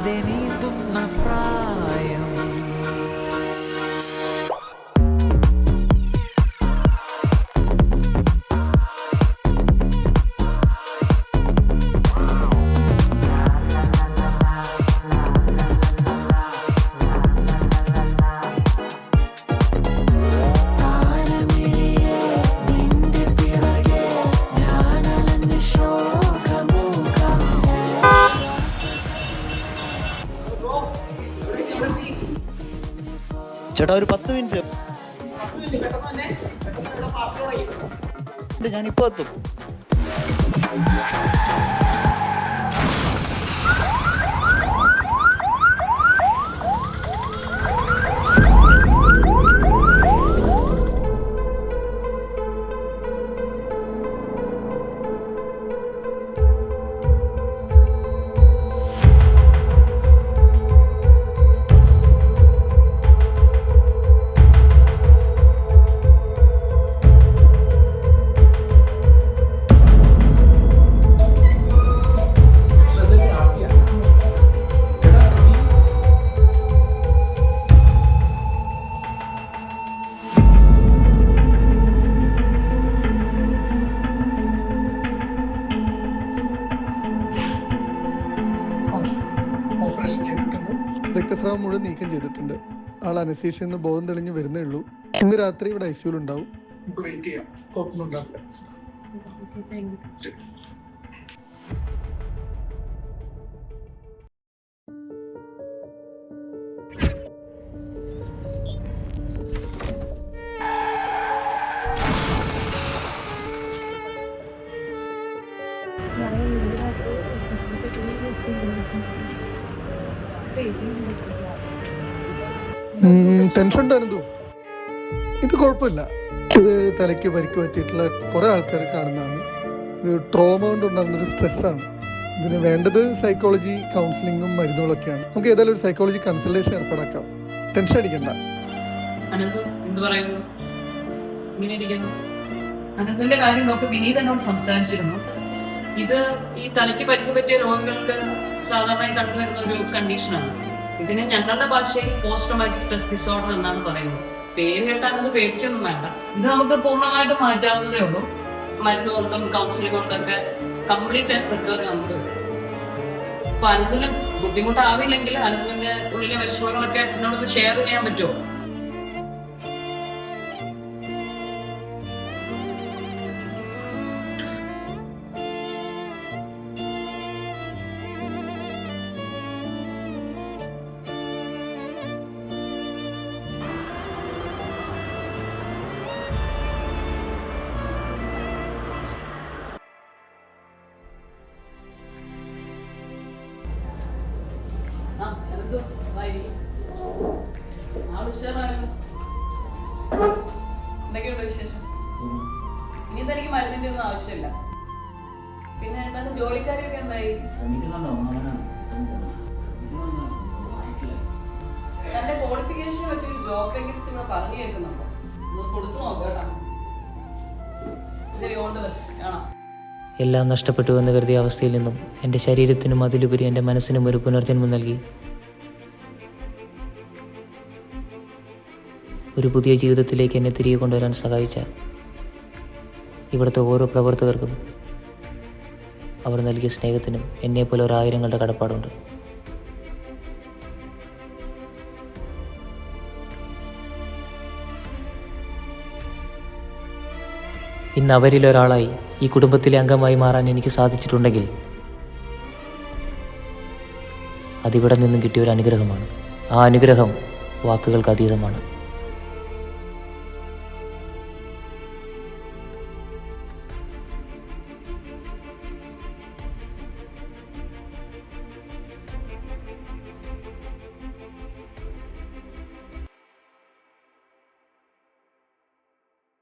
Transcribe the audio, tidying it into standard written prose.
അറിയാതെ നീന്തുന്ന പ്രായം. ചേട്ടാ ഒരു 10 മിനിറ്റ് ഞാനിപ്പോ എത്തും. രക്തസ്രാവം മുഴുവൻ നീക്കം ചെയ്തിട്ടുണ്ട്. ആൾ അനസ്തീഷ്യയിൽ നിന്ന് ബോധം തെളിഞ്ഞ് വരുന്നേ ഉള്ളൂ. ഇന്ന് രാത്രി ഇവിടെ ICU ഉണ്ടാവും. വെയിറ്റ് ചെയ്യാം, കുഴപ്പമൊന്നും ഉണ്ടാവില്ല. ടെൻഷൻ ഉണ്ടായിരുന്നു. ഇത് കുഴപ്പമില്ല. ഇത് തലയ്ക്ക് പരിക്ക് പറ്റിയിട്ടുള്ള കുറെ ആൾക്കാർ കാണുന്നതാണ്. ഒരു ട്രോമ കൊണ്ട് ഉണ്ടാകുന്നൊരു സ്ട്രെസ്സാണ്. ഇതിന് വേണ്ടത് സൈക്കോളജി കൗൺസിലിങ്ങും മരുന്നുകളൊക്കെയാണ്. നമുക്ക് ഏതായാലും ഒരു സൈക്കോളജി കൺസൾട്ടേഷൻ ഏർപ്പാടാക്കാം. ടെൻഷൻ അടിക്കണ്ട. അനന്തിന്റെ കാര്യം ഡോക്ടർ വിനീത് എന്നോട് സംസാരിച്ചിരുന്നു. ഇത് ഈ തലയ്ക്ക് പരിക്ക് പറ്റിയ രോഗികൾക്ക് സാധാരണയായി കണ്ടുവരുന്ന ഒരു കണ്ടീഷനാണ്. ഇതിനെ ഞങ്ങളുടെ ഭാഷയിൽ പോസ്റ്റ് ട്രോമാറ്റിക് സ്ട്രെസ് ഡിസോർഡർ എന്നാണ് പറയുന്നത്. പേര് കേട്ടാൽ പേടിക്കൊന്നും വേണ്ട. ഇത് നമുക്ക് പൂർണ്ണമായിട്ട് മാറ്റാവുന്നതേ ഉള്ളൂ. മരുന്ന് കൊണ്ടും കൗൺസിലിംഗ് കൊണ്ടൊക്കെ കംപ്ലീറ്റ് റിക്കവറി നമുക്ക്. അപ്പൊ അനന്തിന് ബുദ്ധിമുട്ടാവില്ലെങ്കിൽ അനന്തിന്റെ ഉള്ളിലെ വിഷമങ്ങളൊക്കെ എന്നോട് ഷെയർ ചെയ്യാൻ പറ്റുമോ? എന്തൊക്കെയുണ്ട് വിശേഷം? ഇനി തനിക്ക് മരുന്നിന്റെ ഒന്നും ആവശ്യമില്ല. പിന്നെ എന്താണ് ജോലിക്കാരിയൊക്കെ എന്തായി? തന്റെ ക്വാളിഫിക്കേഷനെ പറ്റിയൊരു ജോബ് വേക്കൻസി ഇവിടെ പറഞ്ഞു കേൾക്കുന്നുണ്ടോ? ഒന്ന് കൊടുത്തു നോക്കാം കേട്ടോ. ശരി, ഓൾ ദി ബെസ്റ്റ്. കാണാം. എല്ലാം നഷ്ടപ്പെട്ടു എന്ന് കരുതിയ അവസ്ഥയിൽ നിന്നും എൻ്റെ ശരീരത്തിനും അതിലുപരി എൻ്റെ മനസ്സിനും ഒരു പുനർജന്മം നൽകി ഒരു പുതിയ ജീവിതത്തിലേക്ക് എന്നെ തിരികെ കൊണ്ടുവരാൻ സഹായിച്ച ഇവിടുത്തെ ഓരോ പ്രവർത്തകർക്കും അവർ നൽകിയ സ്നേഹത്തിനും എന്നെപ്പോലെ 1000 കടപ്പാടുണ്ട്. ഇന്ന് അവരിലൊരാളായി ഈ കുടുംബത്തിലെ അംഗമായി മാറാൻ എനിക്ക് സാധിച്ചിട്ടുണ്ടെങ്കിൽ അതിവിടെ നിന്നും കിട്ടിയ ഒരു അനുഗ്രഹമാണ്. ആ അനുഗ്രഹം വാക്കുകൾക്ക് അതീതമാണ്.